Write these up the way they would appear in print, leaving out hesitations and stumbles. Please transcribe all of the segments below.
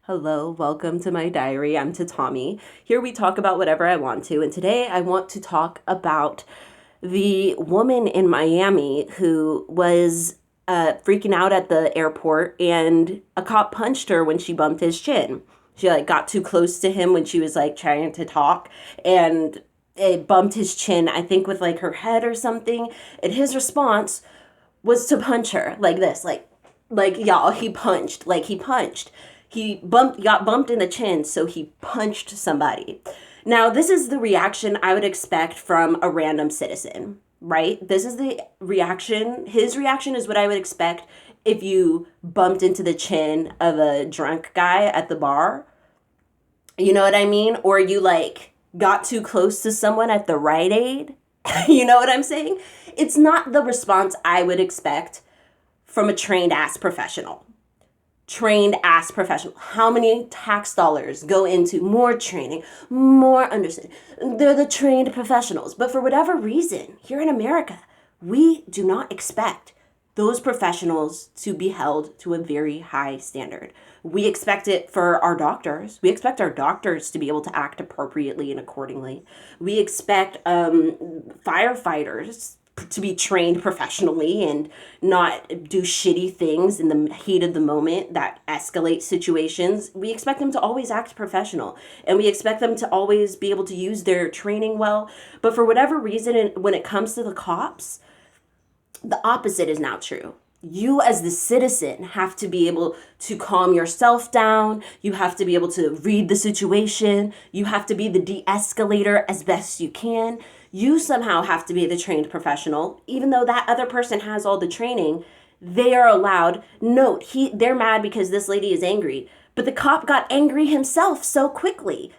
Hello, welcome to my diary. I'm Tatami. Here we talk about whatever I want to, and today I want to talk about the woman in Miami who was freaking out at the airport, and a cop punched her when she bumped his chin. She got too close to him when she was trying to talk, and it bumped his chin, I think with her head or something. And his response was to punch her like this, y'all. He punched. Got bumped in the chin, so he punched somebody. Now, this is the reaction I would expect from a random citizen, right? This is the reaction. His reaction is what I would expect if you bumped into the chin of a drunk guy at the bar. You know what I mean? Or you got too close to someone at the Rite Aid. You know what I'm saying? It's not the response I would expect from a trained ass professional. Trained ass professional. How many tax dollars go into more training, more understanding? They're the trained professionals. But for whatever reason, here in America, we do not expect those professionals to be held to a very high standard. We expect it for our doctors. We expect our doctors to be able to act appropriately and accordingly. We expect firefighters to be trained professionally and not do shitty things in the heat of the moment that escalate situations. We expect them to always act professional, and we expect them to always be able to use their training well. But for whatever reason, when it comes to the cops, the opposite is now true. You as the citizen have to be able to calm yourself down. You have to be able to read the situation. You have to be the de-escalator as best you can. You somehow have to be the trained professional, even though that other person has all the training. They are allowed. Note, they're mad because this lady is angry, but the cop got angry himself so quickly.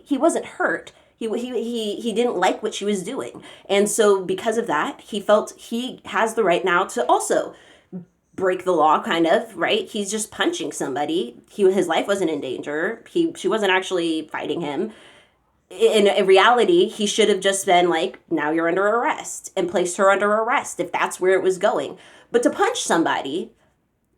He wasn't hurt. He didn't like what she was doing. And so because of that, he felt he has the right now to also break the law, kind of, right? He's just punching somebody. His life wasn't in danger. She wasn't actually fighting him. In reality, he should have just been like, now you're under arrest, and placed her under arrest if that's where it was going. But to punch somebody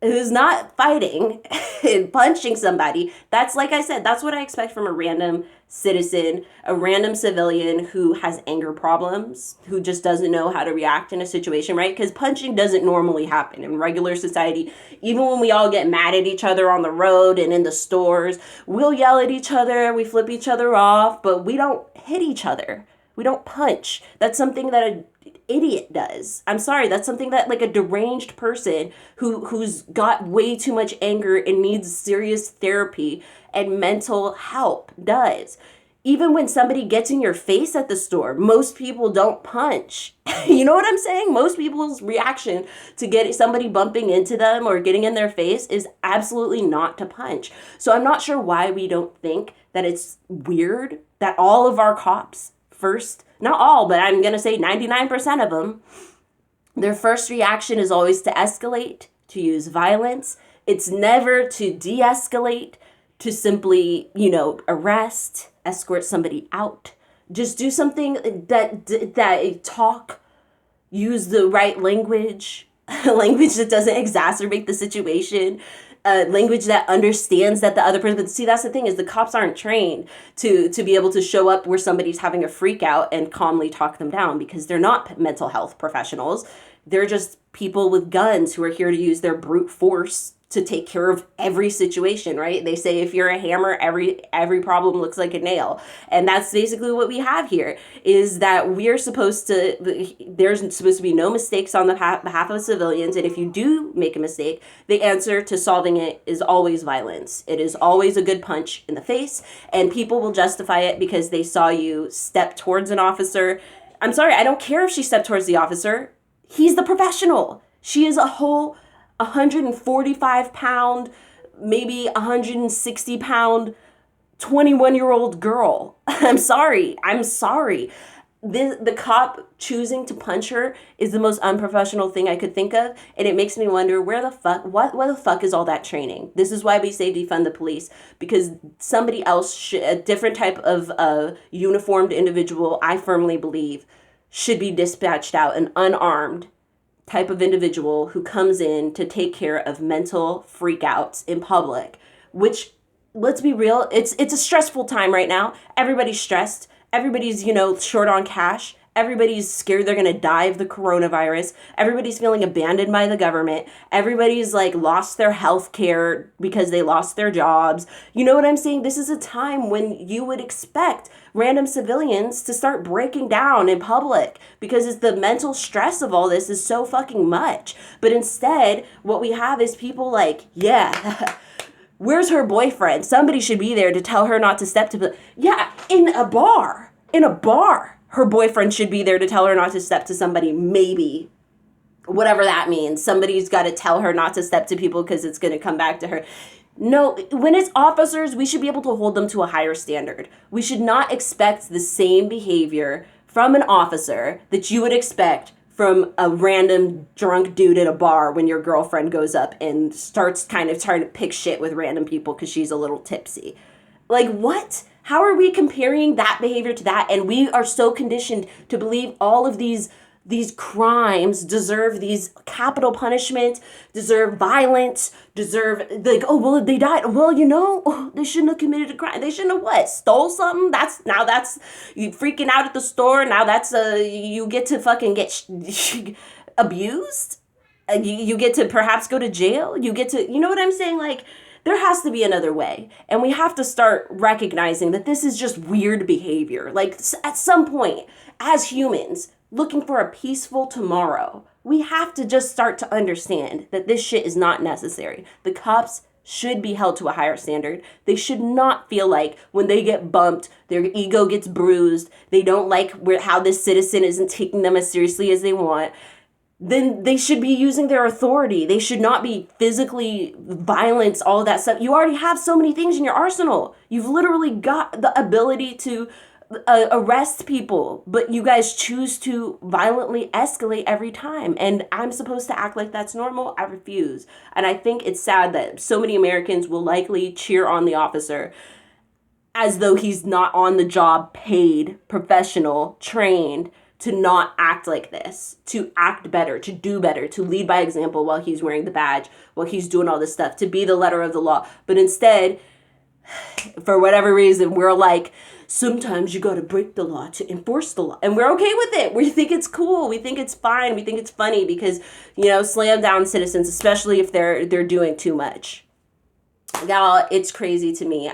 who's not fighting and punching somebody, that's, like I said, that's what I expect from a random citizen, a random civilian who has anger problems, who just doesn't know how to react in a situation, right? Because punching doesn't normally happen in regular society. Even when we all get mad at each other on the road and in the stores, we'll yell at each other, we flip each other off, but we don't hit each other. We don't punch. That's something that a idiot does. I'm sorry, that's something that a deranged person who's got way too much anger and needs serious therapy and mental help does. Even when somebody gets in your face at the store, most people don't punch. You know what I'm saying? Most people's reaction to getting somebody bumping into them or getting in their face is absolutely not to punch. So I'm not sure why we don't think that it's weird that all of our cops first, not all, but I'm going to say 99% of them, their first reaction is always to escalate, to use violence. It's never to de-escalate, to simply, arrest, escort somebody out. Just do something that talk, use the right language, language that doesn't exacerbate the situation, language that understands that the other person. But see, that's the thing, is the cops aren't trained to be able to show up where somebody's having a freak out and calmly talk them down, because they're not mental health professionals. They're just people with guns who are here to use their brute force to take care of every situation, right? They say if you're a hammer, every problem looks like a nail. And that's basically what we have here, is that there's supposed to be no mistakes on the behalf of civilians. And if you do make a mistake, the answer to solving it is always violence. It is always a good punch in the face, and people will justify it because they saw you step towards an officer. I'm sorry, I don't care if she stepped towards the officer. He's the professional. She is a whole 145-pound, maybe 160-pound, 21-year-old girl. I'm sorry. The cop choosing to punch her is the most unprofessional thing I could think of, and it makes me wonder where the fuck is all that training? This is why we say defund the police, because somebody else, a different type of uniformed individual, I firmly believe, should be dispatched out, and unarmed, type of individual who comes in to take care of mental freakouts in public, which, let's be real, it's a stressful time right now. Everybody's stressed. Everybody's, short on cash. Everybody's scared they're going to die of the coronavirus. Everybody's feeling abandoned by the government. Everybody's like lost their health care because they lost their jobs. You know what I'm saying? This is a time when you would expect random civilians to start breaking down in public because it's the mental stress of all this is so fucking much. But instead, what we have is people like, yeah, where's her boyfriend? Somebody should be there to tell her not to step to, yeah, in a bar. Her boyfriend should be there to tell her not to step to somebody, maybe. Whatever that means. Somebody's got to tell her not to step to people because it's going to come back to her. No, when it's officers, we should be able to hold them to a higher standard. We should not expect the same behavior from an officer that you would expect from a random drunk dude at a bar when your girlfriend goes up and starts kind of trying to pick shit with random people because she's a little tipsy. Like, what? How are we comparing that behavior to that? And we are so conditioned to believe all of these crimes deserve these capital punishment, deserve violence, deserve, like, oh, well, they died. Well, they shouldn't have committed a crime. They shouldn't have what? Stole something? That's you freaking out at the store. Now that's, you get to fucking get abused. You get to perhaps go to jail. You get to, you know what I'm saying? Like, there has to be another way. And we have to start recognizing that this is just weird behavior. Like, at some point, as humans, looking for a peaceful tomorrow, we have to just start to understand that this shit is not necessary. The cops should be held to a higher standard. They should not feel like when they get bumped, their ego gets bruised, they don't like how this citizen isn't taking them as seriously as they want. Then they should be using their authority. They should not be physically violence, all of that stuff. You already have so many things in your arsenal. You've literally got the ability to arrest people, but you guys choose to violently escalate every time. And I'm supposed to act like that's normal? I refuse. And I think it's sad that so many Americans will likely cheer on the officer as though he's not on the job, paid, professional, trained, to not act like this, to act better, to do better, to lead by example while he's wearing the badge, while he's doing all this stuff, to be the letter of the law. But instead, for whatever reason, we're like, sometimes you got to break the law to enforce the law. And we're okay with it. We think it's cool. We think it's fine. We think it's funny because, slam down citizens, especially if they're doing too much. Y'all, it's crazy to me.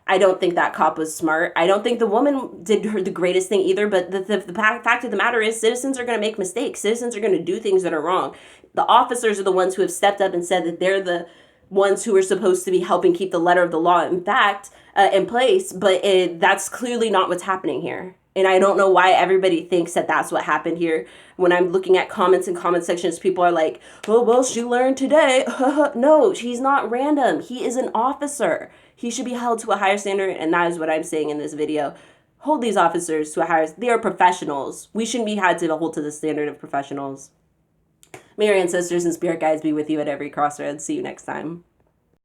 I don't think that cop was smart. I don't think the woman did the greatest thing either, but the fact of the matter is citizens are going to make mistakes. Citizens are going to do things that are wrong. The officers are the ones who have stepped up and said that they're the ones who are supposed to be helping keep the letter of the law in place, but that's clearly not what's happening here. And I don't know why everybody thinks that that's what happened here. When I'm looking at comments and comment sections, people are like, oh, well, she learned today. No, he's not random. He is an officer. He should be held to a higher standard, and that is what I'm saying in this video. Hold these officers to a higher, they are professionals. We shouldn't be had to hold to the standard of professionals. May your ancestors and spirit guides be with you at every crossroads. See you next time.